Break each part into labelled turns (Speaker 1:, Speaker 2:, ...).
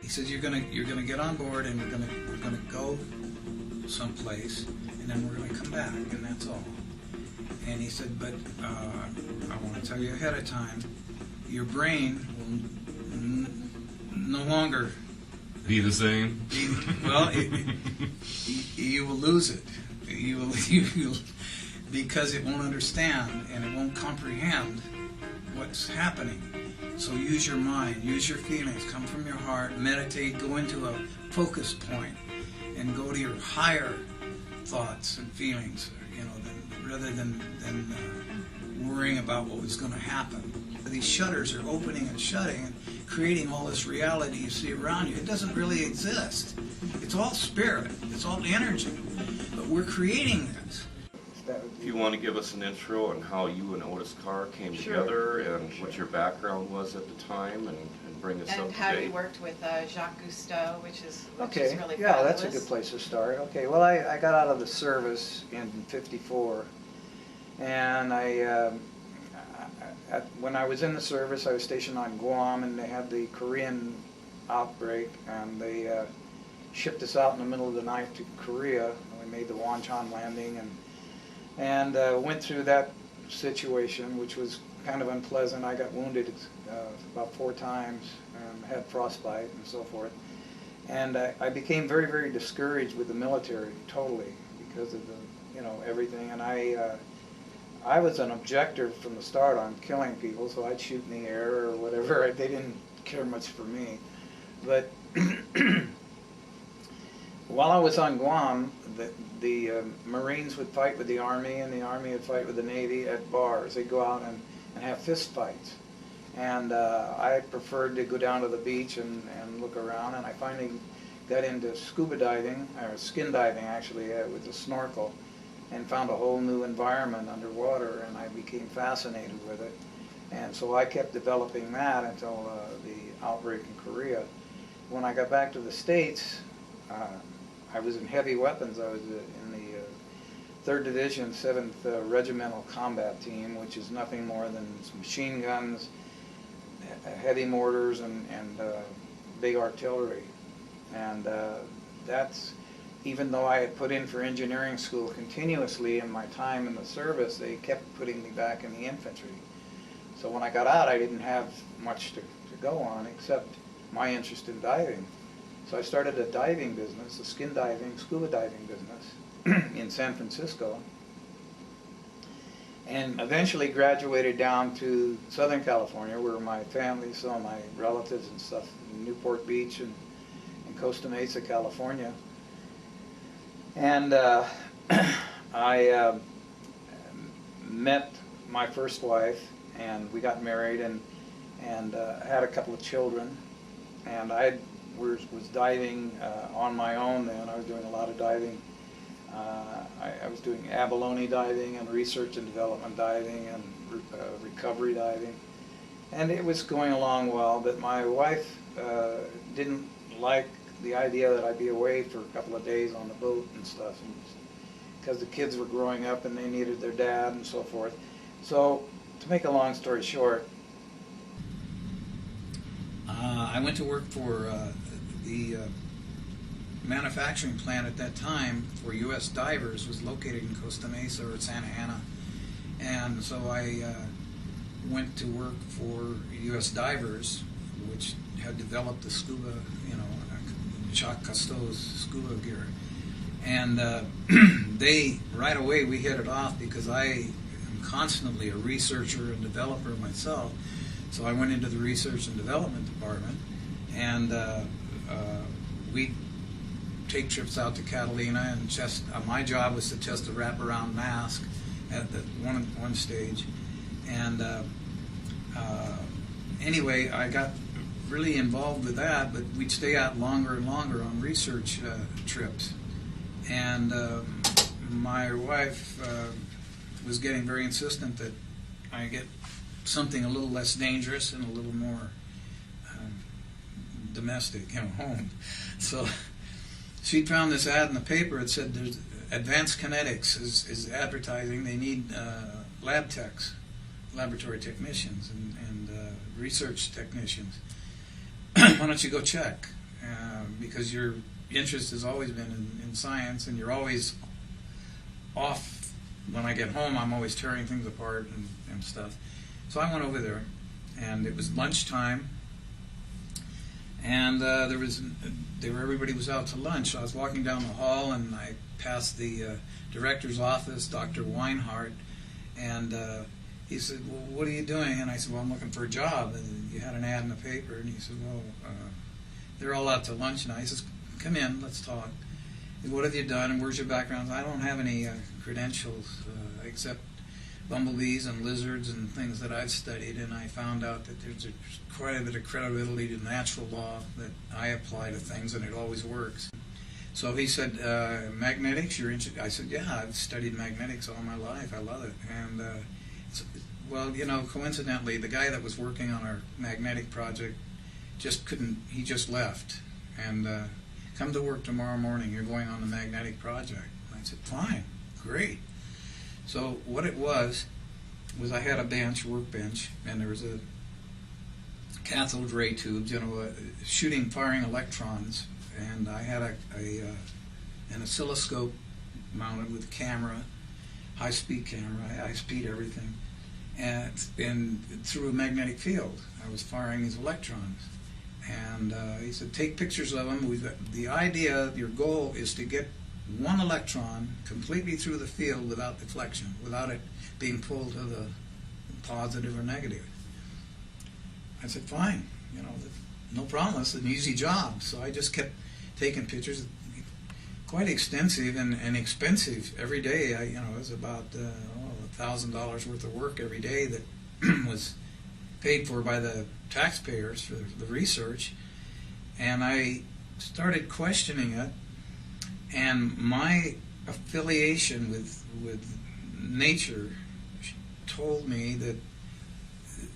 Speaker 1: He said, you're gonna get on board, and we're gonna go someplace, and then we're gonna come back, and that's all. And he said, but I want to tell you ahead of time, your brain will no longer
Speaker 2: be the same.
Speaker 1: You will lose it. You will, because it won't understand and it won't comprehend what's happening. So use your mind, use your feelings, come from your heart, meditate, go into a focus point, and go to your higher thoughts and feelings, rather than worrying about what was going to happen. These shutters are opening and shutting and creating all this reality you see around you. It doesn't really exist. It's all spirit. It's all energy. But we're creating this.
Speaker 3: If you want to give us an intro on how you and Otis Carr came together and what your background was at the time, and bring us up to date.
Speaker 4: And how you worked with Jacques Cousteau, which is
Speaker 5: Okay,
Speaker 4: really
Speaker 5: yeah,
Speaker 4: fabulous.
Speaker 5: that's a good place to start. Okay, well, I got out of the service in '54, and when I was in the service, I was stationed on Guam, and they had the Korean outbreak, and they shipped us out in the middle of the night to Korea, and we made the Wonchon landing, and went through that situation, which was kind of unpleasant. I got wounded about 4 times, and had frostbite and so forth. And I became very, very discouraged with the military, totally, because of everything. And I was an objector from the start on killing people, so I'd shoot in the air or whatever. They didn't care much for me. But while I was on Guam, the Marines would fight with the Army, and the Army would fight with the Navy at bars. They'd go out and have fist fights. And I preferred to go down to the beach and look around, and I finally got into scuba diving, or skin diving actually, with a snorkel, and found a whole new environment underwater, and I became fascinated with it. And so I kept developing that until the outbreak in Korea. When I got back to the States, I was in heavy weapons. I was in the 3rd Division, 7th Regimental Combat Team, which is nothing more than machine guns, heavy mortars, and big artillery. And that's, even though I had put in for engineering school continuously in my time in the service, they kept putting me back in the infantry. So when I got out, I didn't have much to go on except my interest in diving. So I started a diving business, a skin diving, scuba diving business in San Francisco, and eventually graduated down to Southern California, where my family, some of my relatives and stuff, in Newport Beach and Costa Mesa, California. And I met my first wife, and we got married, and had a couple of children. And I was diving on my own then. I was doing a lot of diving. I was doing abalone diving and research and development diving and recovery diving. And it was going along well, but my wife didn't like the idea that I'd be away for a couple of days on the boat and stuff, because the kids were growing up and they needed their dad and so forth. So, to make a long story short,
Speaker 1: I went to work for the manufacturing plant at that time for U.S. divers, was located in Costa Mesa or Santa Ana. And so I went to work for U.S. divers, which had developed the scuba, Jacques Cousteau's scuba gear. And they, right away, we hit it off because I am constantly a researcher and developer myself. So I went into the research and development department, and we take trips out to Catalina and test. My job was to test a wraparound mask at the one stage, and anyway, I got really involved with that. But we'd stay out longer and longer on research trips, and my wife was getting very insistent that I get something a little less dangerous and a little more domestic, home. So she found this ad in the paper. It said there's Advanced Kinetics is advertising. They need lab techs, laboratory technicians, and research technicians. Why don't you go check? because your interest has always been in science, and you're always off. When I get home, I'm always tearing things apart and stuff. So I went over there, and it was lunchtime, and everybody was out to lunch. I was walking down the hall, and I passed the director's office, Dr. Weinhardt, and he said, "Well, what are you doing?" And I said, "Well, I'm looking for a job." And you had an ad in the paper, and he said, "Well, they're all out to lunch now." He says, "Come in, let's talk. What have you done, and where's your background?" "I don't have any credentials except bumblebees and lizards and things that I've studied, and I found out that there's quite a bit of credibility to natural law that I apply to things, and it always works." So he said, "Magnetics, you're interested?" I said, "Yeah, I've studied magnetics all my life. I love it." And well, coincidentally, the guy that was working on our magnetic project just couldn't. He just left, and come to work tomorrow morning. You're going on the magnetic project. And I said, "Fine, great." So what it was I had a workbench, and there was a cathode ray tubes, firing electrons, and I had an oscilloscope mounted with a camera, high-speed everything, and through a magnetic field, I was firing these electrons. And he said, "Take pictures of them. The idea, your goal is to get one electron completely through the field without deflection, without it being pulled to the positive or negative." I said, "Fine, no problem. It's an easy job." So I just kept taking pictures, quite extensive and expensive. Every day, it was about $1,000 worth of work every day that was paid for by the taxpayers for the research. And I started questioning it, and my affiliation with nature told me that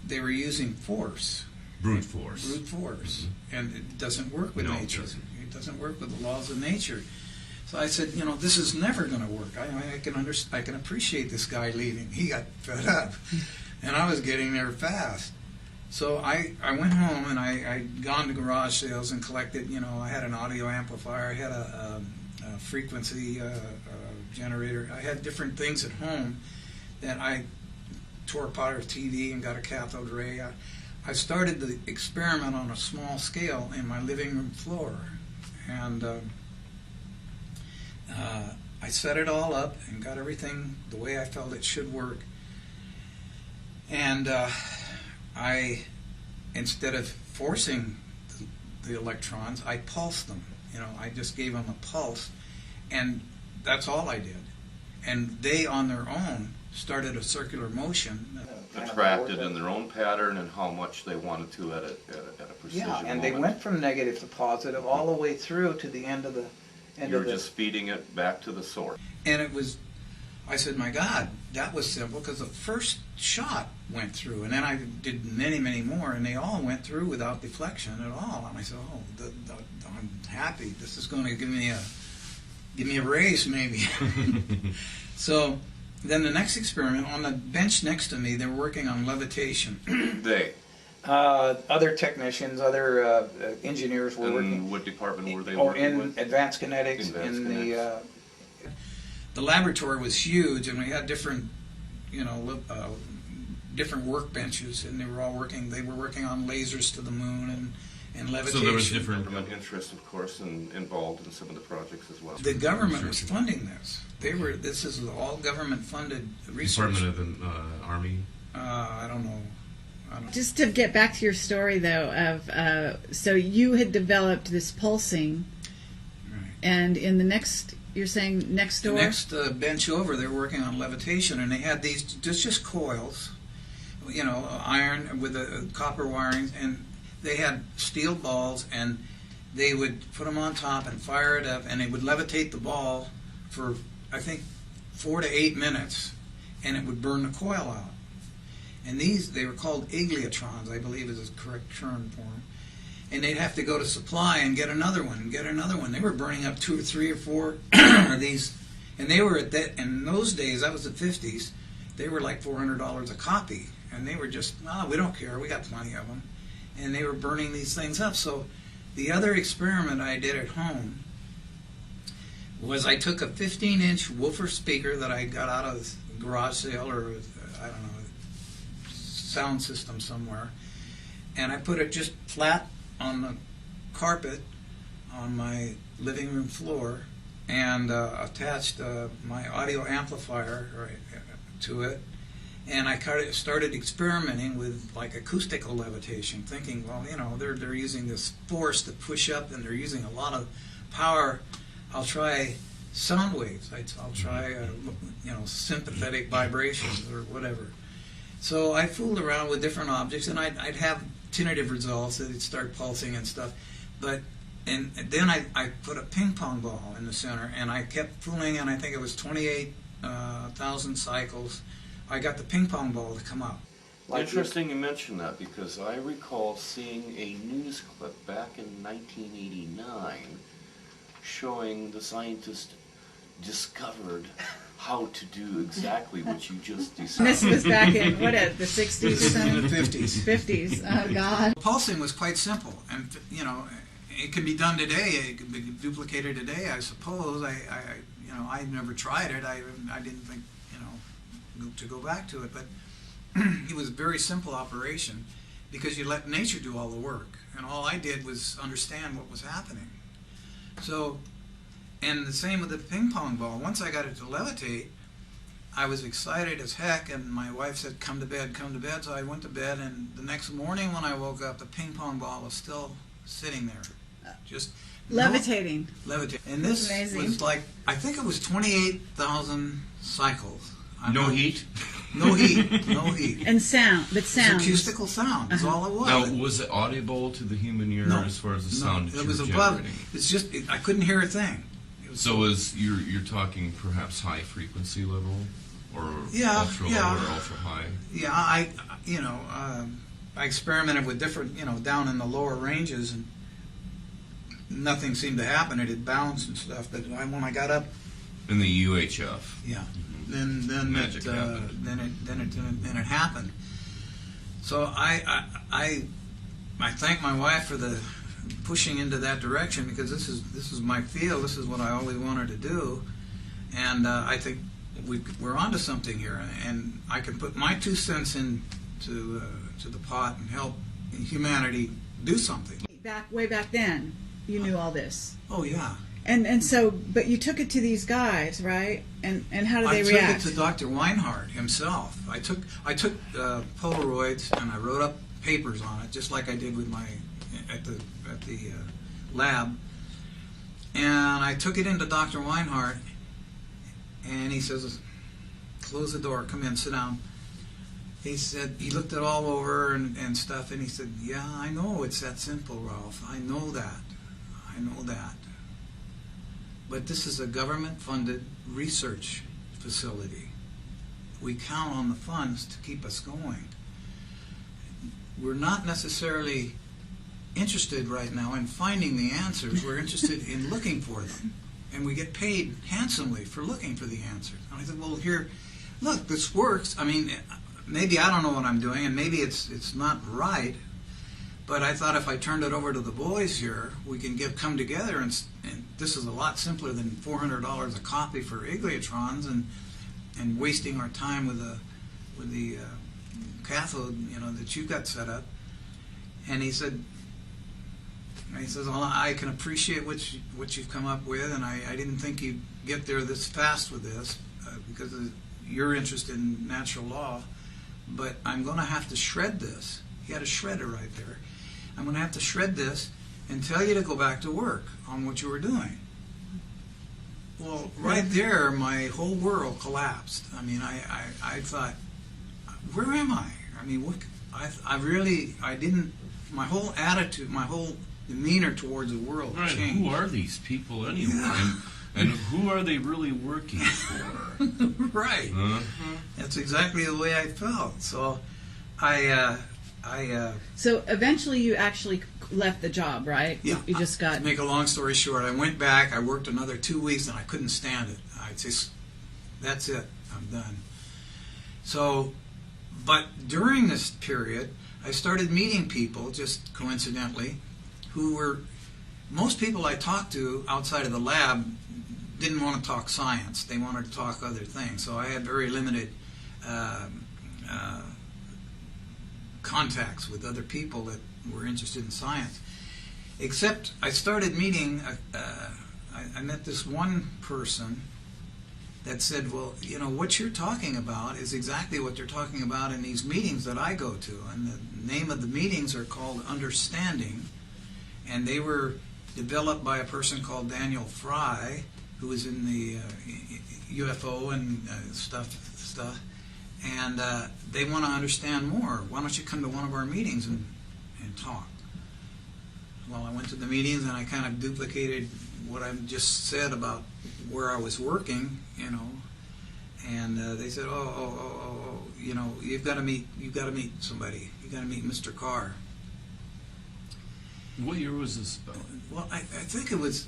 Speaker 1: they were using force.
Speaker 2: Brute force. And
Speaker 1: it doesn't work with nature.
Speaker 2: It
Speaker 1: doesn't work with the laws of nature. So I said, this is never going to work. I can appreciate this guy leaving. He got fed up, and I was getting there fast. So I went home, and I'd gone to garage sales and collected. I had an audio amplifier. I had a frequency generator. I had different things at home that I tore apart a TV and got a cathode ray. I started the experiment on a small scale in my living room floor, and I set it all up and got everything the way I felt it should work. And instead of forcing the electrons, I pulsed them. I just gave them a pulse, and that's all I did. And they, on their own, started a circular motion.
Speaker 3: Attracted in their own pattern and how much they wanted to at a precision
Speaker 5: Yeah, and
Speaker 3: moment.
Speaker 5: they went from negative to positive all the way through to the end of the
Speaker 3: You're just feeding it back to the source.
Speaker 1: And I said, my God, that was simple, because the first shot went through, and then I did many, many more, and they all went through without deflection at all. And I said, I'm happy. This is going to give me a raise, maybe. So then the next experiment, on the bench next to me, they were working on levitation. Other technicians, other engineers were working.
Speaker 3: In what department were they working
Speaker 5: in
Speaker 3: with?
Speaker 5: advanced kinetics.
Speaker 1: The laboratory was huge, and we had different, different workbenches, and they were working on lasers to the moon and levitation.
Speaker 2: So there was different
Speaker 3: Government interest, of course, involved in some of the projects as well.
Speaker 1: The government was funding this. This is all government-funded research.
Speaker 2: Department of the Army.
Speaker 1: I don't know.
Speaker 6: Just to get back to your story, though, of so you had developed this pulsing,
Speaker 1: Right.
Speaker 6: and in the next, you're saying next door?
Speaker 1: The next bench over, they were working on levitation, and they had these just coils, iron with the copper wiring, and they had steel balls, and they would put them on top and fire it up, and they would levitate the ball for, I think, 4 to 8 minutes, and it would burn the coil out. And they were called agliotrons, I believe is the correct term for them. And they'd have to go to supply and get another one, and get another one. They were burning up 2 or 3 or 4 of these. And they were in those days, that was the 50s, they were like $400 a copy. And they were just, we don't care, we got plenty of them. And they were burning these things up. So The other experiment I did at home was I took a 15-inch woofer speaker that I got out of a garage sale or, I don't know, sound system somewhere, and I put it just flat on the carpet on my living room floor and attached my audio amplifier to it, and I started experimenting with like acoustical levitation, thinking, well, you know, they're using this force to push up and they're using a lot of power. I'll try sound waves. I'll try you know, sympathetic vibrations or whatever. So I fooled around with different objects, and I'd have tentative results. It'd start pulsing and stuff, and then I put a ping pong ball in the center, and I kept fooling, and I think it was 28,000 cycles. I got the ping pong ball to come up.
Speaker 3: Interesting you mention that, because I recall seeing a news clip back in 1989 showing the scientist discovered how to do exactly what you just described.
Speaker 6: This was back in, what, the 60s or something?
Speaker 1: In the 50s.
Speaker 6: 50s, oh God.
Speaker 1: Pulsing was quite simple, and you know, it can be done today. It can be duplicated today, I suppose. You know, I never tried it. I didn't think, you know, to go back to it, but it was a very simple operation because you let nature do all the work, and all I did was understand what was happening. So, and the same with the ping pong ball. Once I got it to levitate, I was excited as heck, and my wife said, come to bed, come to bed. So I went to bed, and the next morning when I woke up, the ping pong ball was still sitting there, just
Speaker 6: Levitating.
Speaker 1: levitating. And this
Speaker 6: Amazing.
Speaker 1: was like, I think it was 28,000 cycles.
Speaker 2: No heat?
Speaker 1: No heat, no heat.
Speaker 6: And sound, but
Speaker 1: It's
Speaker 6: sound.
Speaker 1: acoustical sound, that's all it was.
Speaker 2: Now, was it audible to the human ear
Speaker 1: No,
Speaker 2: as far as the
Speaker 1: no,
Speaker 2: sound that
Speaker 1: it
Speaker 2: you
Speaker 1: was
Speaker 2: were
Speaker 1: above.
Speaker 2: generating?
Speaker 1: It's just, I couldn't hear a thing. It was
Speaker 2: So you're talking perhaps high frequency level, or
Speaker 1: Yeah,
Speaker 2: ultra
Speaker 1: yeah.
Speaker 2: low or ultra high?
Speaker 1: Yeah, I experimented with different, you know, down in the lower ranges, and nothing seemed to happen. It had bounced and stuff. But when I got up,
Speaker 2: In the UHF.
Speaker 1: yeah, then
Speaker 2: Magic
Speaker 1: it,
Speaker 2: happened.
Speaker 1: then it happened. So I thank my wife for the pushing into that direction, because this is my field. This is what I always wanted to do, and I think we're onto something here, and I can put my 2 cents into to the pot and help humanity do something.
Speaker 6: Way back then, you knew all this.
Speaker 1: Oh yeah.
Speaker 6: And so, but you took it to these guys, right? And how did they
Speaker 1: I
Speaker 6: react?
Speaker 1: took it to Dr. Weinhardt himself. I took Polaroids and I wrote up papers on it, just like I did with my at the lab. And I took it into Dr. Weinhardt, and he says, "Close the door. Come in. Sit down." He said, he looked it all over and stuff, and he said, "Yeah, I know it's that simple, Ralph. I know that. I know that. But this is a government-funded research facility. We count on the funds to keep us going. We're not necessarily interested right now in finding the answers. We're interested in looking for them. And we get paid handsomely for looking for the answers." And I said, "Well, here, look, this works. I mean, maybe I don't know what I'm doing, and maybe it's not right. But I thought if I turned it over to the boys here, we can come together, and this is a lot simpler than $400 a copy for Igliotrons and wasting our time with the cathode, you know, that you've got set up." And he says, "Well, I can appreciate what you've come up with, and I didn't think you'd get there this fast with this because of your interest in natural law. But I'm going to have to shred this." He had a shredder right there. "I'm going to have to shred this and tell you to go back to work on what you were doing." Well, right there, my whole world collapsed. I mean, I thought, where am I? I mean, I didn't, my whole attitude, my whole demeanor towards the world
Speaker 2: Right.
Speaker 1: changed.
Speaker 2: Who are these people anyway?
Speaker 1: Yeah.
Speaker 2: And who are they really working for?
Speaker 1: Right. That's exactly the way I felt. So
Speaker 6: So eventually you actually left the job, right?
Speaker 1: Yeah.
Speaker 6: You just got...
Speaker 1: To make a long story short, I went back, I worked another 2 weeks, and I couldn't stand it. I just, that's it, I'm done. So, but during this period, I started meeting people, just coincidentally, who were most people I talked to outside of the lab didn't want to talk science. They wanted to talk other things. So I had very limited contacts with other people that were interested in science. Except I started meeting, I met this one person that said, well, you know, what you're talking about is exactly what they're talking about in these meetings that I go to. And the name of the meetings are called Understanding. And they were developed by a person called Daniel Fry, who was in the UFO and stuff. And they want to understand more. Why don't you come to one of our meetings and talk? Well, I went to the meetings and I kind of duplicated what I just said about where I was working, you know. And they said, oh, you know, you've got to meet somebody. You've got to meet Mr. Carr.
Speaker 2: What year was this?
Speaker 1: Well, I think it was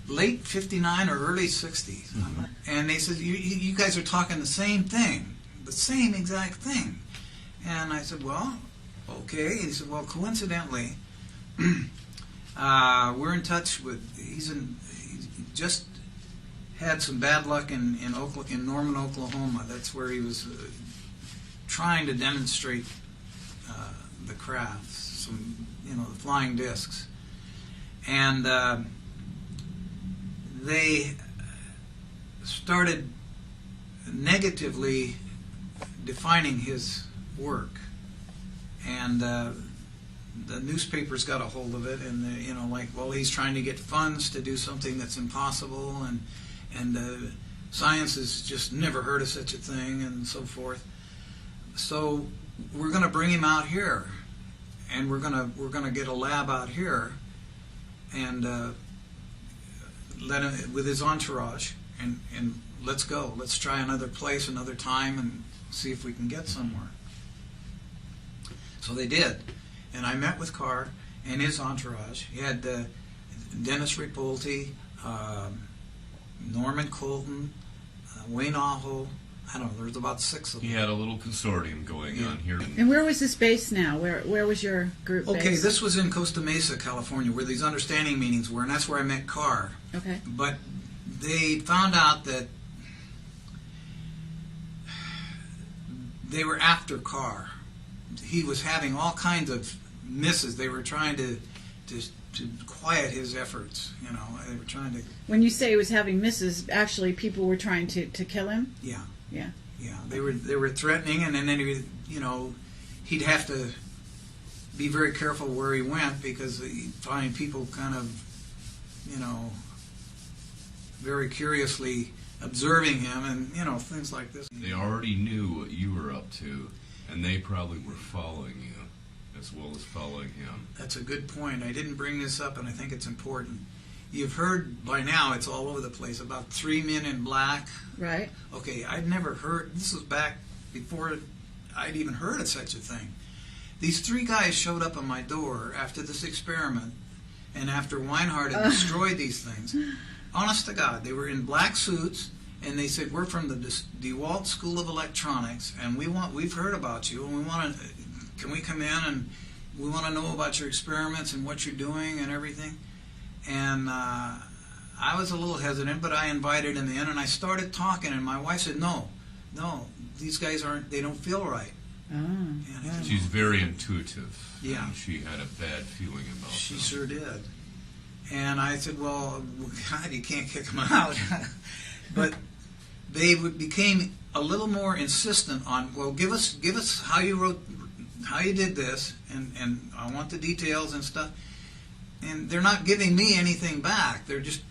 Speaker 1: late 59 or early 60s.
Speaker 2: Mm-hmm.
Speaker 1: And they said, you guys are talking the same thing, the same exact thing. And I said, well, okay. And he said, well, coincidentally, we're in touch with, he just had some bad luck in Norman, Oklahoma. That's where he was trying to demonstrate the craft, some, you know, the flying discs. And they started negatively defining his work. And the newspapers got a hold of it, and you know, like, well, he's trying to get funds to do something that's impossible, and science has just never heard of such a thing, and so forth. So we're going to bring him out here, and we're gonna get a lab out here, and let him with his entourage, and let's go. Let's try another place, another time, and see if we can get somewhere. So they did. And I met with Carr and his entourage. He had Dennis Ripolte, Norman Colton, Wayne Aho. I don't know, there's about 6 of them.
Speaker 2: He had a little consortium going on here.
Speaker 6: And where was this based now? Where was your group based?
Speaker 1: Okay, this was in Costa Mesa, California, where these understanding meetings were, and that's where I met Carr.
Speaker 6: Okay.
Speaker 1: But they found out that they were after Carr. He was having all kinds of misses. They were trying to quiet his efforts. You know, they were trying to.
Speaker 6: When you say he was having misses, actually people were trying to kill him?
Speaker 1: Yeah.
Speaker 6: Yeah.
Speaker 1: Yeah. They were threatening, and then you know, he'd have to be very careful where he went because he'd find people kind of, you know, very curiously observing him, and you know, things like this.
Speaker 2: They already knew what you were up to, and they probably were following you as well as following him.
Speaker 1: That's a good point. I didn't bring this up, and I think it's important. You've heard by now, it's all over the place, about 3 Men in Black.
Speaker 6: Right.
Speaker 1: Okay, I'd never heard, this was back before I'd even heard of such a thing. These 3 guys showed up on my door after this experiment, and after Weinhardt had destroyed these things. Honest to God, they were in black suits, and they said, we're from the DeWalt School of Electronics, and we've heard about you, and we want to, can we come in, and we want to know about your experiments and what you're doing and everything. And I was a little hesitant, but I invited him in, and I started talking, and my wife said, no, these guys they don't feel right.
Speaker 6: Oh,
Speaker 1: Yeah.
Speaker 2: She's very intuitive.
Speaker 1: Yeah.
Speaker 2: And she had a bad feeling about
Speaker 1: She
Speaker 2: them.
Speaker 1: sure did. And I said, well, God, you can't kick them out. But they became a little more insistent on, well, give us how you did this, and I want the details and stuff. And they're not giving me anything back. They're just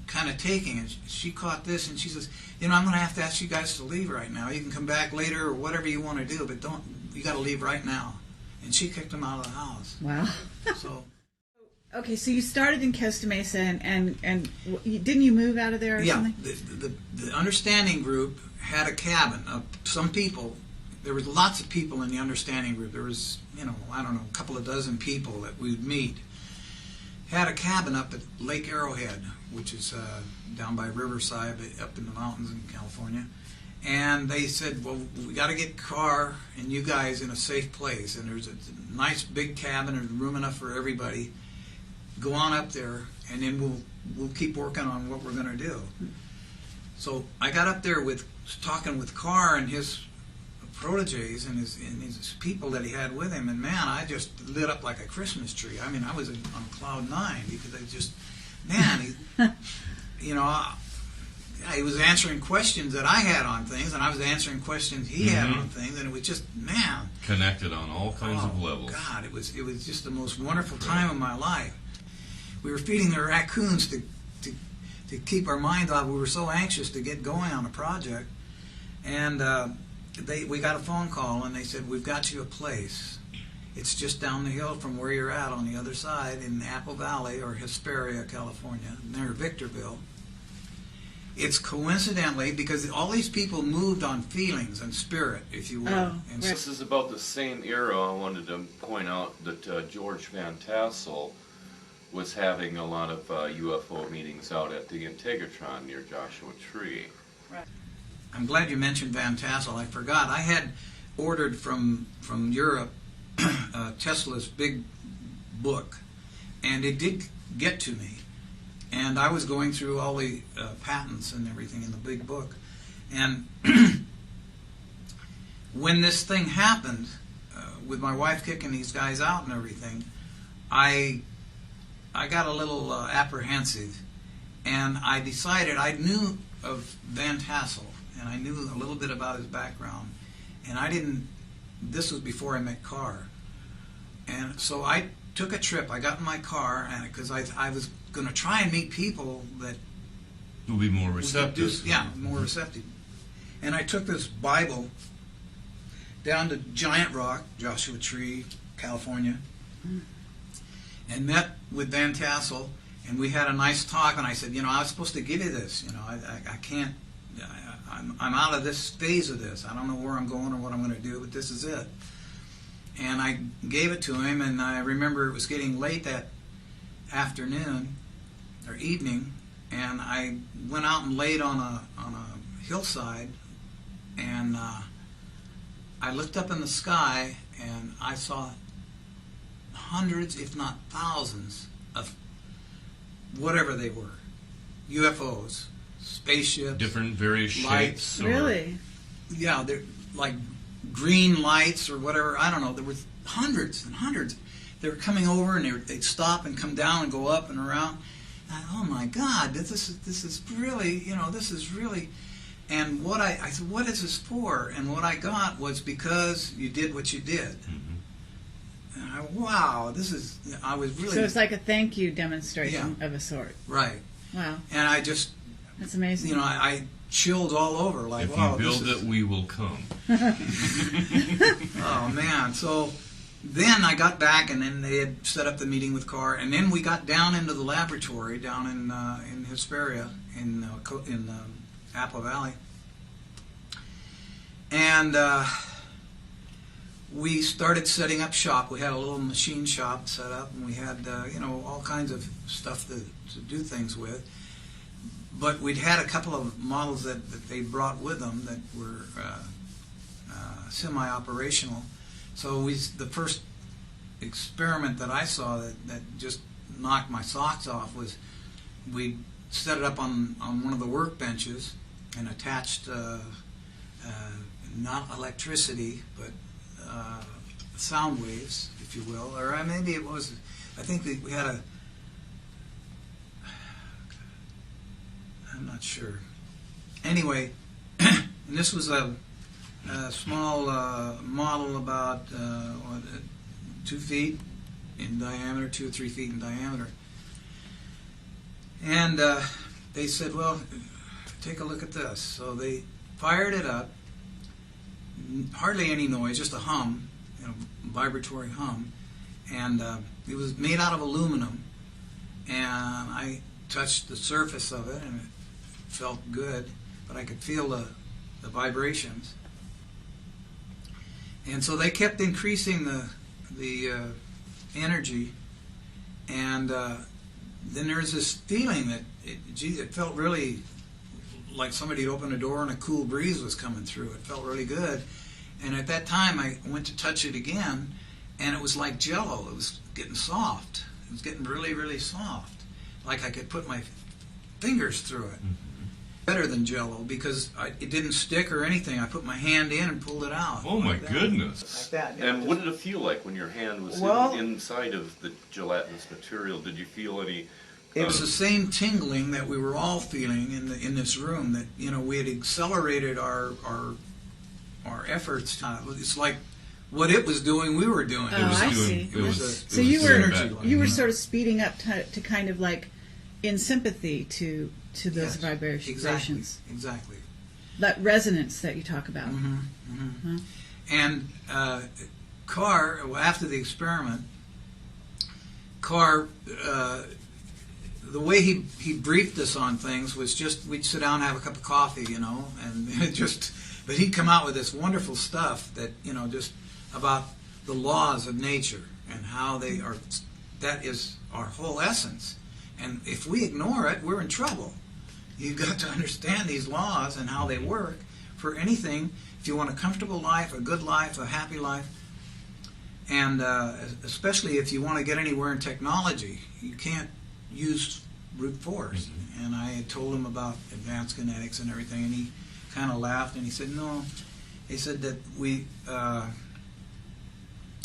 Speaker 1: kind of taking it. She caught this, and she says, you know, I'm going to have to ask you guys to leave right now. You can come back later or whatever you want to do, but you got to leave right now. And she kicked them out of the house.
Speaker 6: wow.
Speaker 1: So
Speaker 6: Okay, so you started in Costa Mesa, and didn't you move out of there or
Speaker 1: yeah,
Speaker 6: something?
Speaker 1: the understanding group had a cabin. Some people, there was lots of people in the understanding group. There was, you know, I don't know, a couple of dozen people that we'd meet. Had a cabin up at Lake Arrowhead, which is down by Riverside, up in the mountains in California. And they said, well, we got to get Carr and you guys in a safe place. And there's a nice big cabin, there's room enough for everybody. go on up there, and then we'll keep working on what we're going to do. So I got up there talking with Carr and his proteges and his people that he had with him, and man, I just lit up like a Christmas tree. I mean, I was on cloud nine because I just, man, he was answering questions that I had on things, and I was answering questions he had on things, and it was just, man,
Speaker 2: connected on all kinds of levels.
Speaker 1: God, it was just the most wonderful time of my life. We were feeding the raccoons to keep our minds off. We were so anxious to get going on a project, and we got a phone call, and they said, "We've got you a place. It's just down the hill from where you're at on the other side in Apple Valley or Hesperia, California, near Victorville." It's coincidentally because all these people moved on feelings and spirit, if you will.
Speaker 6: Oh,
Speaker 1: And
Speaker 6: right.
Speaker 3: This is about the same era. I wanted to point out that George Van Tassel was having a lot of UFO meetings out at the Integratron near Joshua Tree.
Speaker 1: I'm glad you mentioned Van Tassel. I forgot. I had ordered from Europe Tesla's big book, and it did get to me. And I was going through all the patents and everything in the big book. And when this thing happened, with my wife kicking these guys out and everything, I got a little apprehensive. And I decided, I knew of Van Tassel, and I knew a little bit about his background. And this was before I met Carr. And so I took a trip. I got in my car, and because I was going to try and meet people that
Speaker 2: Will be more receptive.
Speaker 1: more receptive. And I took this Bible down to Giant Rock, Joshua Tree, California, and met with Van Tassel, and we had a nice talk. And I said, I was supposed to give you this. I can't. I'm out of this phase of this. I don't know where I'm going or what I'm going to do, but this is it. And I gave it to him, and I remember it was getting late that afternoon or evening, and I went out and laid on a hillside, and I looked up in the sky, and I saw hundreds, if not thousands, of whatever they were, UFOs, spaceships,
Speaker 2: Different various
Speaker 1: lights.
Speaker 2: shapes.
Speaker 6: Really?
Speaker 1: Yeah, they're like green lights or whatever. I don't know. There were hundreds and hundreds. They were coming over, and they'd stop and come down and go up and around. And oh my God, this is really, this is really. And I said, what is this for? And what I got was because you did what you did. And I was really.
Speaker 6: So it's like a thank you demonstration of a sort.
Speaker 1: Right.
Speaker 6: Wow.
Speaker 1: And I just,
Speaker 6: That's amazing.
Speaker 1: I chilled all over. Like,
Speaker 2: If
Speaker 1: wow,
Speaker 2: you build
Speaker 1: this is,
Speaker 2: it, we will come.
Speaker 1: oh man. So then I got back, and then they had set up the meeting with Carr, and then we got down into the laboratory down in Hesperia in Apple Valley, and we started setting up shop. We had a little machine shop set up, and we had all kinds of stuff to do things with. But we'd had a couple of models that they brought with them that were semi-operational. So the first experiment that I saw that just knocked my socks off was we set it up on one of the workbenches and attached not electricity but sound waves, if you will, or maybe it was. I think that we had I'm not sure. Anyway, and this was a small model about 2 feet in diameter, 2 or 3 feet in diameter. And they said, well, take a look at this. So they fired it up, hardly any noise, just a hum, vibratory hum. And it was made out of aluminum. And I touched the surface of it, and it felt good, but I could feel the vibrations. And so they kept increasing the energy, and then there was this feeling that it felt really like somebody had opened a door and a cool breeze was coming through. It felt really good. And at that time I went to touch it again, and it was like jello. It was getting soft. It was getting really, really soft, like I could put my fingers through it. Better than Jell-O because it didn't stick or anything. I put my hand in and pulled it out.
Speaker 2: Oh my
Speaker 1: like that.
Speaker 2: goodness!
Speaker 5: Like that. Yeah,
Speaker 3: And
Speaker 5: just-
Speaker 3: what did it feel like when your hand was
Speaker 5: Well-
Speaker 3: inside of the gelatinous material? Did you feel any?
Speaker 1: It was the same tingling that we were all feeling in this room. That we had accelerated our efforts. It's like what it was doing, we were doing.
Speaker 6: Oh, I see.
Speaker 2: It was,
Speaker 6: So
Speaker 2: it was
Speaker 6: you
Speaker 2: doing
Speaker 6: were
Speaker 2: that.
Speaker 6: you were sort of speeding up to kind of like in sympathy to those
Speaker 1: Yes,
Speaker 6: vibrations.
Speaker 1: Exactly.
Speaker 6: That resonance that you talk about.
Speaker 1: And Carr, well, after the experiment, Carr, the way he briefed us on things was just we'd sit down and have a cup of coffee, and but he'd come out with this wonderful stuff that just about the laws of nature and how they are. That is our whole essence, and if we ignore it, we're in trouble. You've got to understand these laws and how they work for anything. If you want a comfortable life, a good life, a happy life, and especially if you want to get anywhere in technology, you can't use brute force. And I had told him about advanced kinetics and everything, and he kind of laughed and he said, no. He said that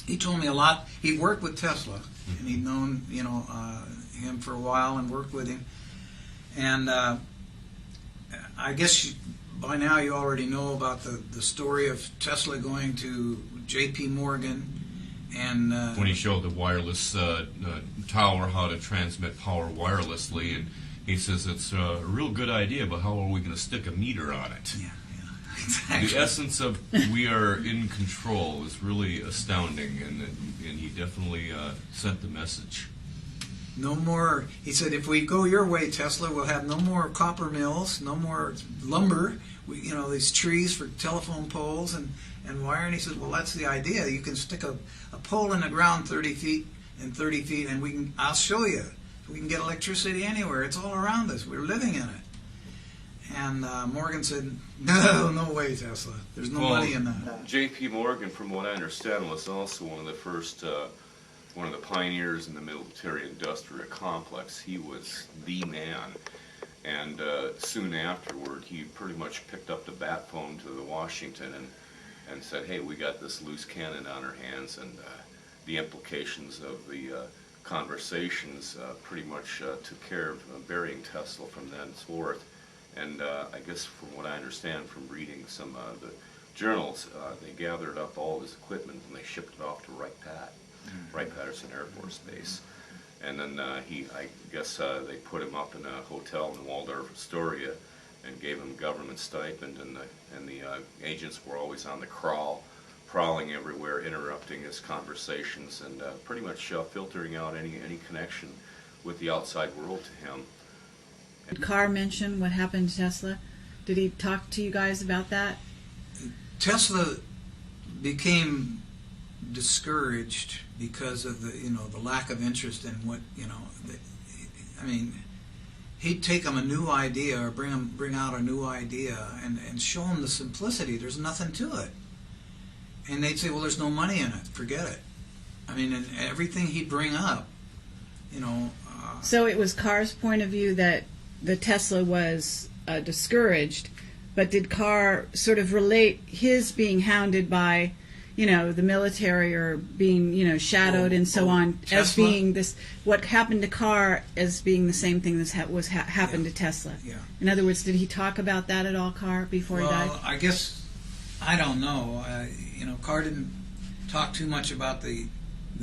Speaker 1: he told me a lot. He worked with Tesla, and he'd known him for a while and worked with him. And I guess by now you already know about the story of Tesla going to J.P. Morgan and
Speaker 2: When he showed the wireless tower how to transmit power wirelessly, and he says it's a real good idea, but how are we going to stick a meter on it?
Speaker 1: yeah, exactly.
Speaker 2: The essence of we are in control is really astounding, and he definitely sent the message.
Speaker 1: No more. He said, if we go your way, Tesla, we'll have no more copper mills, no more lumber. These trees for telephone poles and wire. And he said, well, that's the idea. You can stick a pole in the ground 30 feet and 30 feet, and I'll show you. We can get electricity anywhere. It's all around us. We're living in it. And Morgan said, no way, Tesla. There's no money in that.
Speaker 3: J.P. Morgan, from what I understand, was also one of the first, one of the pioneers in the military-industrial complex. He was the man. And soon afterward, he pretty much picked up the bat phone to the Washington and said, hey, we got this loose cannon on our hands, and the implications of the conversations pretty much took care of burying Tesla from thenceforth. And I guess from what I understand from reading some of the journals, they gathered up all his equipment and they shipped it off to Wright-Patterson Air Force Base. And then I guess they put him up in a hotel in Waldorf Astoria and gave him government stipend, and the agents were always on the prowling everywhere, interrupting his conversations and pretty much filtering out any connection with the outside world to him.
Speaker 6: Did Carr mention what happened to Tesla? Did he talk to you guys about that?
Speaker 1: Tesla became discouraged because of the lack of interest in what he'd take them a new idea or bring out a new idea and show them the simplicity. There's nothing to it, and they'd say, well, there's no money in it, forget it. And everything he'd bring up,
Speaker 6: So it was Carr's point of view that the Tesla was discouraged, but did Carr sort of relate his being hounded by the military or being, shadowed and so on as
Speaker 1: Tesla?
Speaker 6: being this, what happened to Carr as being the same thing that happened to Tesla?
Speaker 1: Yeah.
Speaker 6: In other words, did he talk about that at all, Carr, before he died?
Speaker 1: Well, I guess, I don't know. Carr didn't talk too much about the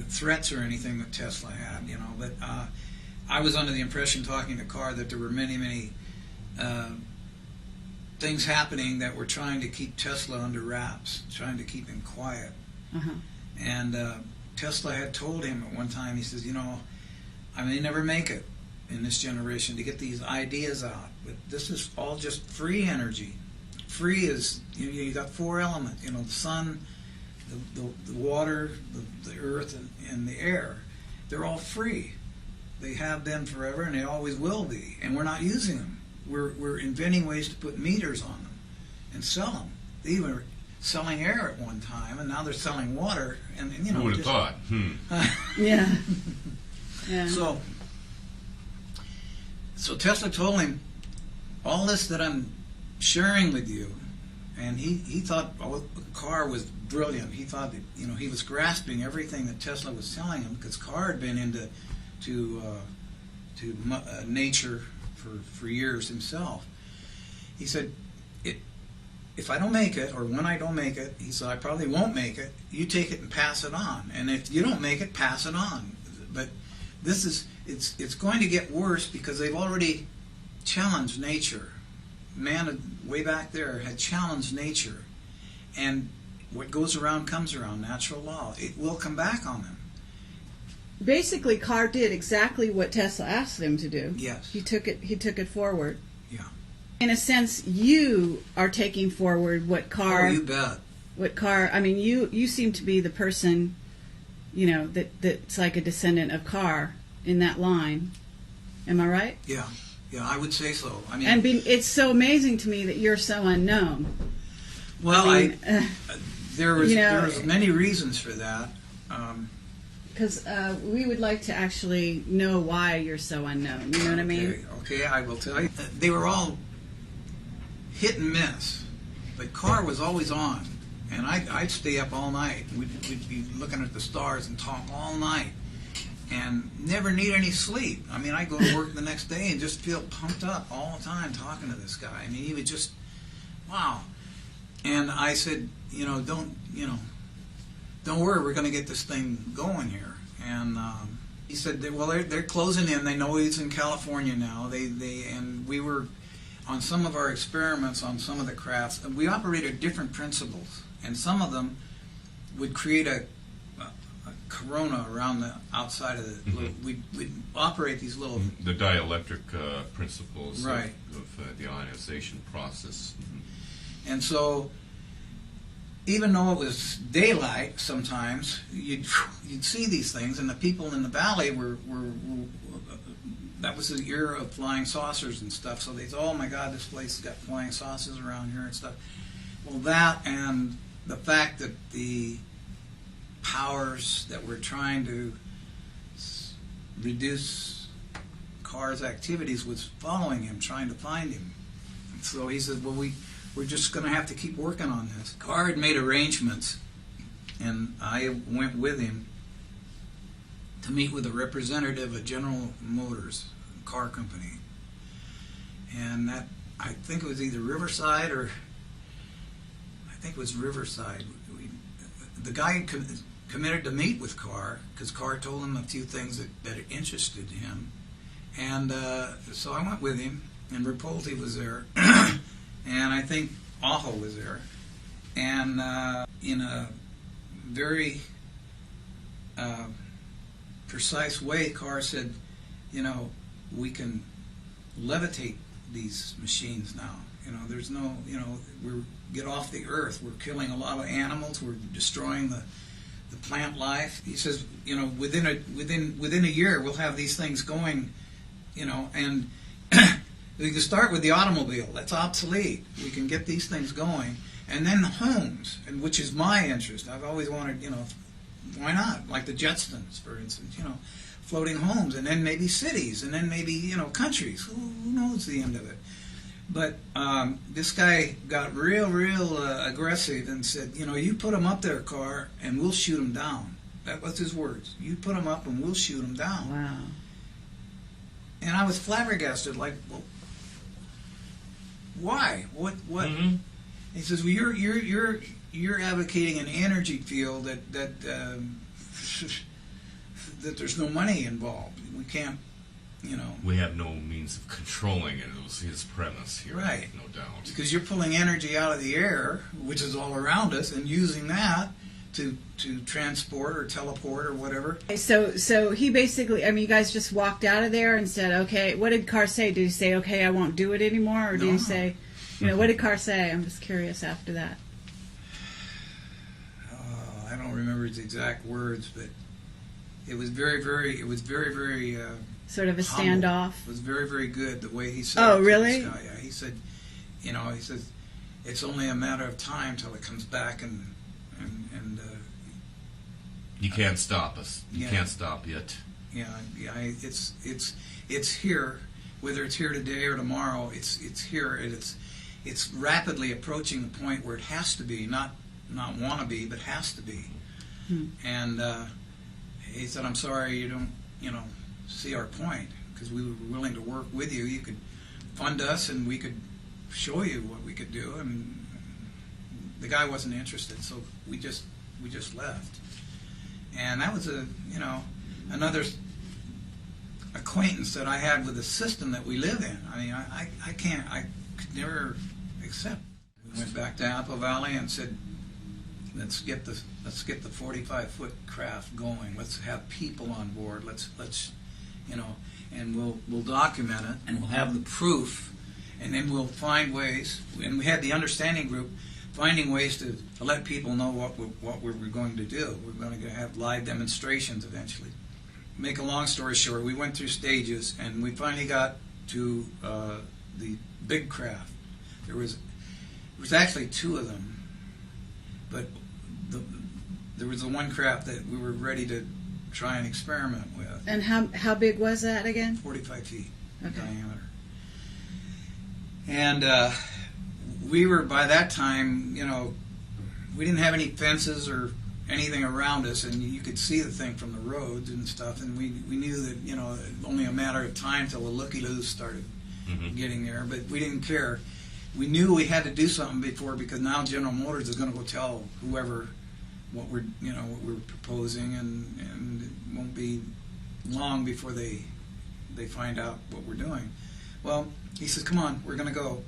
Speaker 1: threats or anything that Tesla had, but I was under the impression talking to Carr that there were many, many things happening that were trying to keep Tesla under wraps, trying to keep him quiet.
Speaker 6: Uh-huh.
Speaker 1: And Tesla had told him at one time, he says, I may never make it in this generation to get these ideas out, but this is all just free energy. Free is, you got four elements, the sun, the water, the earth, and the air. They're all free. They have been forever, and they always will be, and we're not using them. We're inventing ways to put meters on them and sell them. They even were selling air at one time, and now they're selling water. And
Speaker 2: Who would have thought?
Speaker 6: Yeah. Yeah.
Speaker 1: So Tesla told him, all this that I'm sharing with you, and he thought the Carr was brilliant. He thought that, he was grasping everything that Tesla was telling him, because Carr had been into nature for years himself. He said, if I don't make it, or when I don't make it, he said, I probably won't make it, you take it and pass it on. And if you don't make it, pass it on. But it's going to get worse, because they've already challenged nature. Man, way back there, had challenged nature. And what goes around comes around, natural law. It will come back on them.
Speaker 6: Basically, Carr did exactly what Tesla asked him to do.
Speaker 1: Yes.
Speaker 6: He took it forward.
Speaker 1: Yeah.
Speaker 6: In a sense, you are taking forward what Carr.
Speaker 1: Oh, you bet.
Speaker 6: What Carr? I mean, you seem to be the person, that's like a descendant of Carr in that line. Am I right?
Speaker 1: Yeah. Yeah, I would say so. I mean,
Speaker 6: and it's so amazing to me that you're so unknown.
Speaker 1: Well, there was many reasons for that.
Speaker 6: Because we would like to actually know why you're so unknown. You know what I mean?
Speaker 1: Okay, I will tell you. They were all hit and miss, but Carr was always on, and I'd stay up all night. We'd be looking at the stars and talk all night, and never need any sleep. I mean, I'd go to work the next day and just feel pumped up all the time talking to this guy. I mean, he would just, wow. And I said, don't worry, we're going to get this thing going here. And he said, they're closing in. They know he's in California now. And we were on some of our experiments on some of the crafts. We operated different principles, and some of them would create a corona around the outside of the.
Speaker 2: Mm-hmm.
Speaker 1: We'd operate these little.
Speaker 2: The dielectric principles
Speaker 1: right.
Speaker 2: of the ionization process. Mm-hmm.
Speaker 1: And so, even though it was daylight, sometimes you'd see these things, and the people in the valley were that was the era of flying saucers and stuff. So they thought, oh my God, this place has got flying saucers around here and stuff. Well, that and the fact that the powers that were trying to reduce Carr's activities was following him, trying to find him. So he said, well, we're just going to have to keep working on this. Carr had made arrangements, and I went with him to meet with a representative of General Motors car company. And that, I think it was either Riverside or, I think it was Riverside. The guy committed to meet with Carr, because Carr told him a few things that interested him. And so I went with him, and Rapolti was there. And I think Aho was there. And in a very precise way, Carr said, we can levitate these machines now. There's no, we're get off the earth. We're killing a lot of animals. We're destroying the plant life. He says, within a year we'll have these things going, and we can start with the automobile. That's obsolete. We can get these things going. And then the homes, and which is my interest. I've always wanted, why not? Like the Jetsons, for instance, floating homes, and then maybe cities, and then maybe, countries. Who knows the end of it? But this guy got real aggressive and said, you put them up there, Carr, and we'll shoot them down. That was his words. You put them up and we'll shoot them down.
Speaker 6: Wow.
Speaker 1: And I was flabbergasted, like, well, why? What?
Speaker 2: Mm-hmm.
Speaker 1: He says, well, you're advocating an energy field that that there's no money involved. We can't,
Speaker 2: We have no means of controlling it. It was his premise here,
Speaker 1: right?
Speaker 2: No doubt.
Speaker 1: Because you're pulling energy out of the air, which is all around us, and using that to transport or teleport or whatever.
Speaker 6: So he basically, you guys just walked out of there and said, okay, what did Carr say? Did he say, okay, I won't do it anymore? Or did he say, what did Carr say? I'm just curious after that.
Speaker 1: I don't remember his exact words, but it was very
Speaker 6: sort of a
Speaker 1: humble.
Speaker 6: standoff.
Speaker 1: It was very, very good the way he said
Speaker 6: Oh,
Speaker 1: it to
Speaker 6: really?
Speaker 1: this guy. Yeah, he said, he says, it's only a matter of time till it comes back and
Speaker 2: you can't stop us. You
Speaker 1: Yeah.
Speaker 2: can't stop it.
Speaker 1: It's here, whether it's here today or tomorrow. It's here, and it's rapidly approaching the point where it has to be, not want to be, but has to be. And he said, "I'm sorry you don't, see our point, because we were willing to work with you. You could fund us, and we could show you what we could do." And the guy wasn't interested, so we just left. And that was another acquaintance that I had with the system that we live in. I mean, I could never accept. We went back to Apple Valley and said, let's get the 45-foot craft going. Let's have people on board. Let's and we'll document it, and we'll have the proof, and then we'll find ways. And we had the understanding group finding ways to let people know what we were going to do. We're going to have live demonstrations eventually. Make a long story short, we went through stages, and we finally got to the big craft. There was actually two of them, but there was the one craft that we were ready to try and experiment with.
Speaker 6: And how big was that again?
Speaker 1: 45 feet
Speaker 6: Okay.
Speaker 1: diameter. And we were, by that time, we didn't have any fences or anything around us, and you could see the thing from the roads and stuff, and we knew that, only a matter of time till the looky-loos started getting there, but we didn't care. We knew we had to do something before, because now General Motors is going to go tell whoever what we're proposing, and it won't be long before they find out what we're doing. Well, he says, "Come on, we're going to go."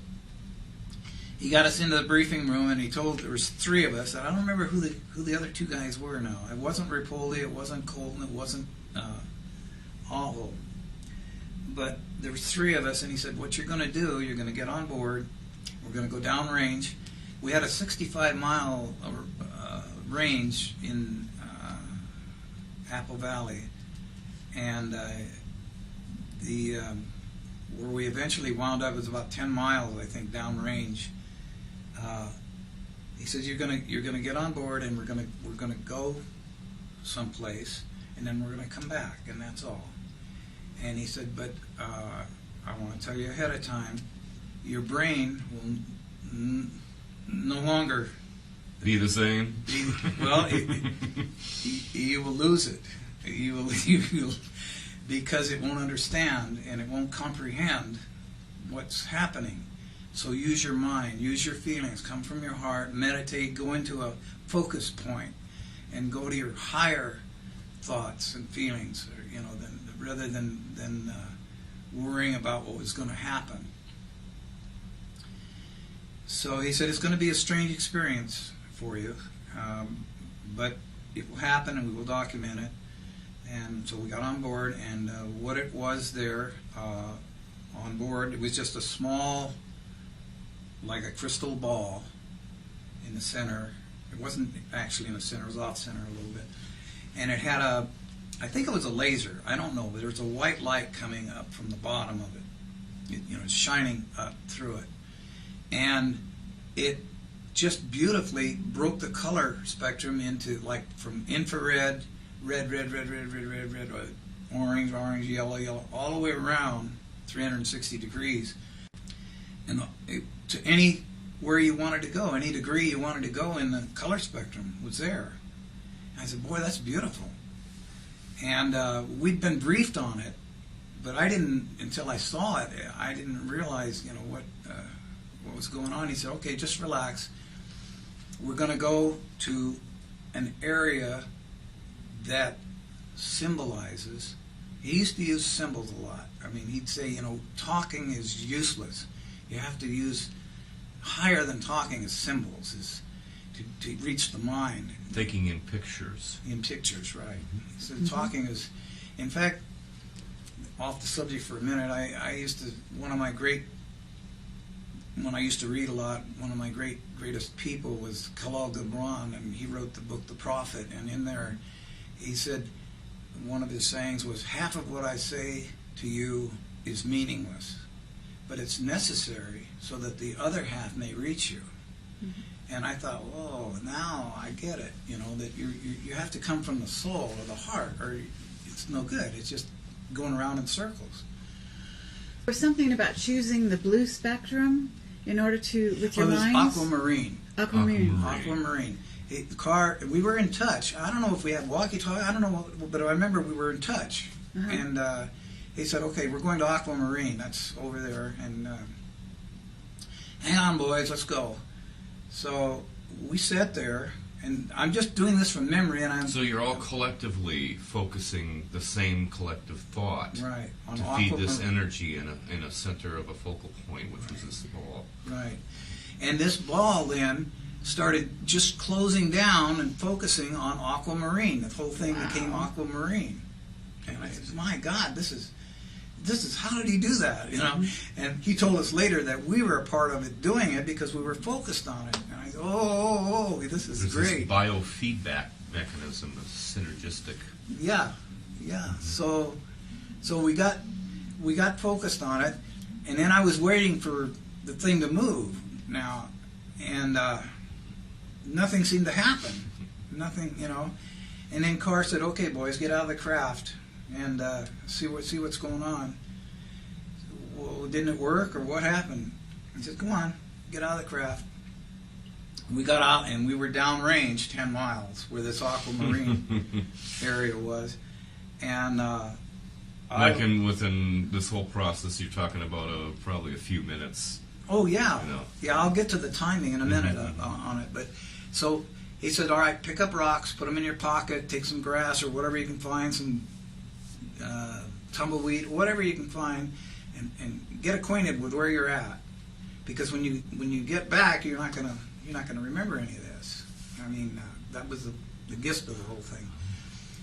Speaker 1: He got us into the briefing room, and he told, there was three of us. I don't remember who the other two guys were now. It wasn't Rapoldi, it wasn't Colton, it wasn't Aho. But there was three of us, and he said, "What you're going to do, you're going to get on board. We're going to go downrange." We had a 65-mile range in Apple Valley, and where we eventually wound up was about 10 miles, I think, downrange. He says, "You're gonna get on board, and we're gonna go someplace, and then we're gonna come back, and that's all." And he said, "But I want to tell you ahead of time, your brain will no longer
Speaker 2: be the same."
Speaker 1: You will lose it. You will, because it won't understand and it won't comprehend what's happening. So use your mind, use your feelings, come from your heart, meditate, go into a focus point, and go to your higher thoughts and feelings, rather than worrying about what was going to happen." So he said, "It's going to be a strange experience for you, but it will happen, and we will document it." And so we got on board, and what it was there on board, it was just a small, like a crystal ball in the center. It wasn't actually in the center, it was off center a little bit. And it had I think it was a laser, I don't know, but there was a white light coming up from the bottom of it. It's shining up through it. And it just beautifully broke the color spectrum into, like, from infrared, red, orange, yellow, all the way around 360 degrees. And to anywhere you wanted to go, any degree you wanted to go in the color spectrum was there. And I said, "Boy, that's beautiful." And we'd been briefed on it, but I didn't, until I saw it, I didn't realize, what was going on. He said, "Okay, just relax. We're going to go to an area that symbolizes." He used to use symbols a lot. I mean, he'd say, talking is useless. You have to use, higher than talking is symbols, is to reach the mind.
Speaker 2: Thinking in pictures.
Speaker 1: In pictures, right. So talking is, in fact, off the subject for a minute, when I used to read a lot, one of my greatest people was Khalil Gibran, and he wrote the book The Prophet, and in there he said, one of his sayings was, "Half of what I say to you is meaningless, but it's necessary so that the other half may reach you." And I thought, "Whoa, now I get it, that you have to come from the soul or the heart, or it's no good. It's just going around in circles.
Speaker 6: There was something about choosing the blue spectrum in order to, with your
Speaker 1: It was
Speaker 6: minds?
Speaker 1: aquamarine.
Speaker 6: Aquamarine.
Speaker 1: Aquamarine. The car, we were in touch. I don't know if we had walkie-talkie. I don't know, but I remember we were in touch.
Speaker 6: Uh-huh.
Speaker 1: And he said, "Okay, we're going to Aquamarine. That's over there. And hang on, boys, let's go." So we sat there, and I'm just doing this from memory. And I'm
Speaker 2: So you're all collectively focusing the same collective thought
Speaker 1: right on
Speaker 2: to feed this
Speaker 1: Aquamarine.
Speaker 2: energy in a center of a focal point, which was this ball.
Speaker 1: Right. And this ball then started just closing down and focusing on Aquamarine. The whole thing became Aquamarine. And I said, my God, this is how did he do that? You know? And he told us later that we were a part of it doing it because we were focused on it. And I said, oh, this is
Speaker 2: There's
Speaker 1: great.
Speaker 2: this biofeedback mechanism that's synergistic.
Speaker 1: Yeah. So we got focused on it, and then I was waiting for the thing to move now, and nothing seemed to happen. Nothing, you know. And then Carr said, "Okay, boys, get out of the craft and see what's going on." Well, didn't it work, or what happened? He said, "Come on, get out of the craft." We got out, and we were downrange 10 miles where this Aquamarine area was. And
Speaker 2: within this whole process, you're talking about probably a few minutes.
Speaker 1: oh yeah,
Speaker 2: You know.
Speaker 1: yeah. I'll get to the timing in a minute on it. But so he said, "All right, pick up rocks, put them in your pocket, take some grass or whatever you can find, some tumbleweed, whatever you can find, and get acquainted with where you're at, because when you get back, you're not gonna remember any of this." I mean, that was the gist of the whole thing.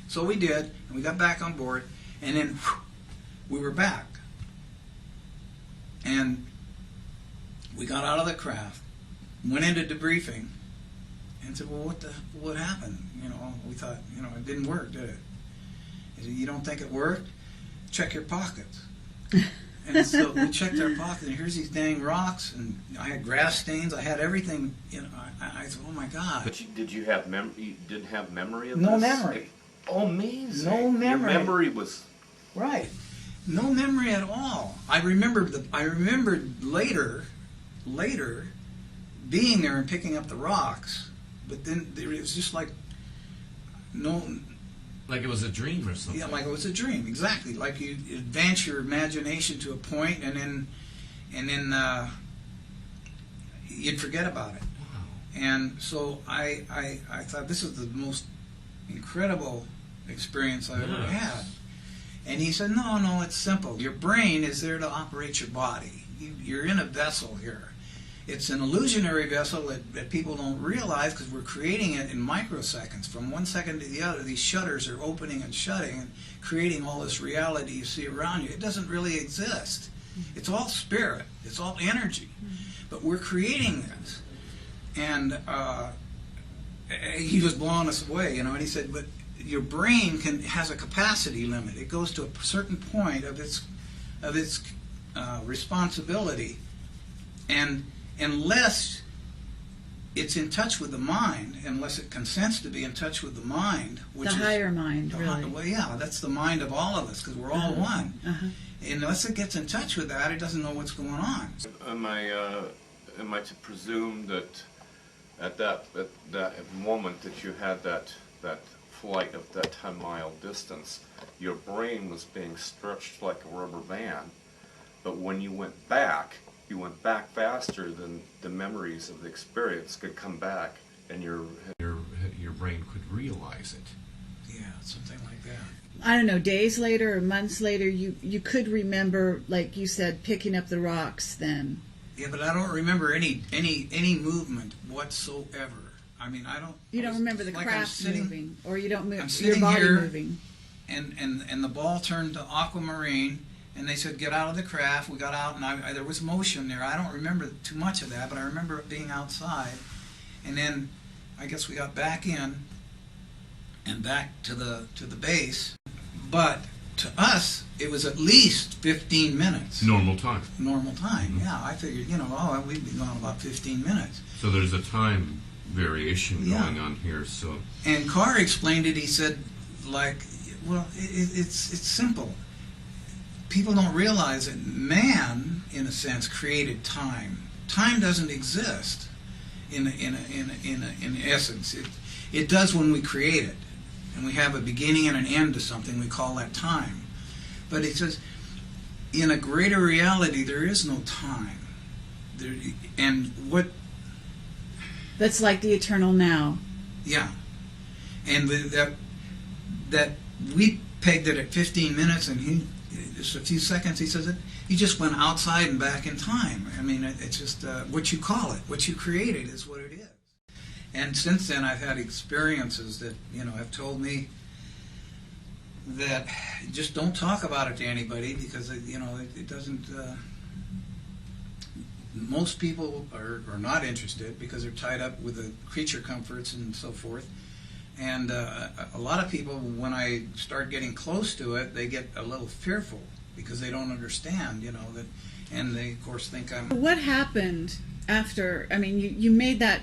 Speaker 1: So we did, and we got back on board, and then we were back. And we got out of the craft, went into debriefing, and said, "Well, what happened?" You know, we thought, it didn't work, did it? He said, "You don't think it worked? Check your pockets." And so we checked our pockets, and here's these dang rocks, and I had grass stains, I had everything. I said, "Oh my God!"
Speaker 3: But did you have you didn't have memory of
Speaker 1: No
Speaker 3: this?
Speaker 1: memory.
Speaker 3: Oh, amazing.
Speaker 1: No memory.
Speaker 3: Your memory was.
Speaker 1: Right. No memory at all. I remembered later being there and picking up the rocks, but then it was just like
Speaker 2: Like it was a dream or something.
Speaker 1: yeah, like it was a dream. Exactly. Like you advance your imagination to a point, and then you'd forget about it.
Speaker 2: Wow.
Speaker 1: And so I thought this is the most incredible experience I've ever had. And he said, no, it's simple. Your brain is there to operate your body. You're in a vessel here. It's an illusionary vessel that people don't realize, because we're creating it in microseconds. From one second to the other, these shutters are opening and shutting and creating all this reality you see around you. It doesn't really exist. It's all spirit. It's all energy. But we're creating this. And he was blowing us away, and he said, but your brain has a capacity limit. It goes to a certain point of its responsibility, and unless it's in touch with the mind, unless it consents to be in touch with the mind, which
Speaker 6: The
Speaker 1: is
Speaker 6: higher mind, really.
Speaker 1: well, yeah, that's the mind of all of us, because we're all one.
Speaker 6: Uh-huh.
Speaker 1: Unless it gets in touch with that, it doesn't know what's going on.
Speaker 3: Am I to presume that at that moment that you had that flight of that 10-mile distance, your brain was being stretched like a rubber band, but when you went back faster than the memories of the experience could come back, and your
Speaker 2: brain could realize it.
Speaker 1: Yeah, something like that.
Speaker 6: I don't know, days later or months later, you could remember, like you said, picking up the rocks then.
Speaker 1: Yeah, but I don't remember any movement whatsoever. I mean, I don't.
Speaker 6: You don't remember the
Speaker 1: like
Speaker 6: craft moving, or you don't
Speaker 1: I'm
Speaker 6: move your
Speaker 1: sitting
Speaker 6: body
Speaker 1: here,
Speaker 6: moving.
Speaker 1: and the ball turned to Aquamarine, and they said, "Get out of the craft." We got out, and there was motion there. I don't remember too much of that, but I remember it being outside. And then I guess we got back in and back to the base. But to us, it was at least 15 minutes.
Speaker 2: Normal time.
Speaker 1: Normal time, yeah. I figured, we'd be gone about 15 minutes.
Speaker 2: So there's a time variation
Speaker 1: Yeah.
Speaker 2: going on here. So
Speaker 1: And Carr explained it. He said, like, Well, it's simple. People don't realize that man, in a sense, created time. Time doesn't exist in essence. It does when we create it, and we have a beginning and an end to something. We call that time. But it says, in a greater reality, there is no time. And what?
Speaker 6: That's like the eternal now.
Speaker 1: Yeah, and that we pegged it at 15 minutes, and he just a few seconds. He says he just went outside and back in time. I mean, it's just what you call it, what you created, is what it is. And since then, I've had experiences that have told me that just don't talk about it to anybody, because it doesn't. Most people are not interested because they're tied up with the creature comforts and so forth. And a lot of people, when I start getting close to it, they get a little fearful because they don't understand, that, and they of course think I'm.
Speaker 6: What happened after? I mean, you made that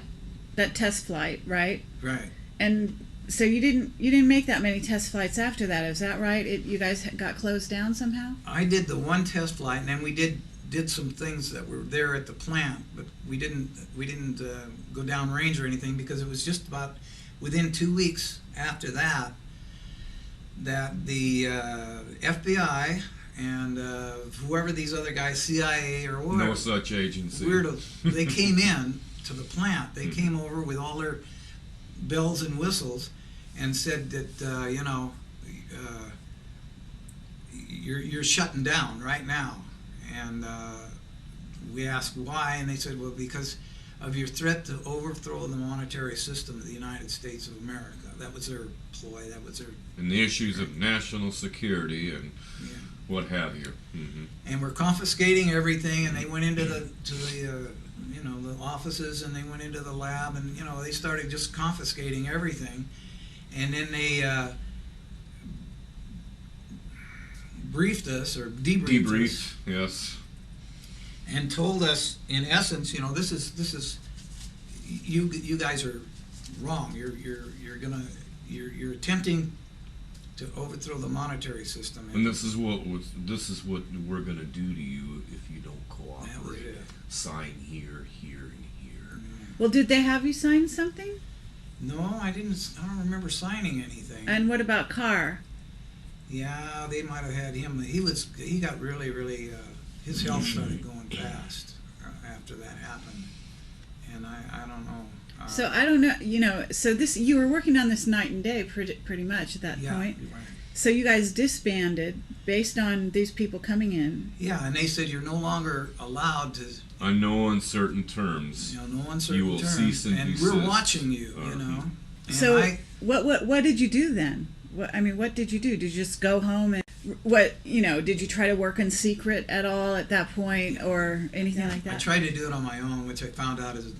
Speaker 6: test flight, right?
Speaker 1: Right.
Speaker 6: And so you didn't make that many test flights after that. Is that right? You guys got closed down somehow?
Speaker 1: I did the one test flight, and then we did some things that were there at the plant, but we didn't go down range or anything, because it was just about within 2 weeks after that the FBI and whoever these other guys, CIA or whatever,
Speaker 2: No such agency.
Speaker 1: weirdos, they came in to the plant. They came over with all their bells and whistles and said that you're shutting down right now. And we asked why, and they said, well, because of your threat to overthrow the monetary system of the United States of America. That was their ploy. That was their.
Speaker 2: And the issues of national security and what have you. Mm-hmm.
Speaker 1: And we're confiscating everything. And they went into the offices, and they went into the lab, and they started just confiscating everything. And then they briefed us, or debriefed us,
Speaker 2: yes,
Speaker 1: and told us, in essence, this is you guys are wrong. You're attempting to overthrow the monetary system.
Speaker 2: and this is what we're going to do to you if you don't cooperate.
Speaker 1: That was it.
Speaker 2: Sign here, here, and here.
Speaker 6: Well, did they have you sign something?
Speaker 1: No, I didn't. I don't remember signing anything.
Speaker 6: And what about Carr?
Speaker 1: Yeah, they might have had him. He got really, really. His health started going fast after that happened, and I don't know.
Speaker 6: So I don't know. So you were working on this night and day, pretty much at that point.
Speaker 1: Right.
Speaker 6: So you guys disbanded based on these people coming in.
Speaker 1: Yeah, and they said you're no longer allowed to.
Speaker 2: On no uncertain terms.
Speaker 1: No uncertain
Speaker 2: You will
Speaker 1: terms,
Speaker 2: cease and
Speaker 1: and
Speaker 2: desist.
Speaker 1: we're watching you. And
Speaker 6: So what did you do then? What did you do? Did you just go home and did you try to work in secret at all at that point, or anything like that?
Speaker 1: I tried to do it on my own, which I found out is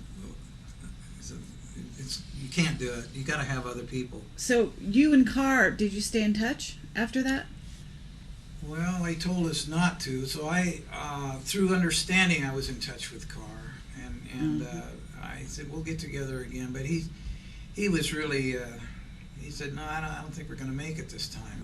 Speaker 1: you can't do it. You got to have other people.
Speaker 6: So you and Carr, did you stay in touch after that?
Speaker 1: Well, they told us not to, so I, through understanding, I was in touch with Carr, and I said we'll get together again. But he was really, he said no, I don't think we're going to make it this time.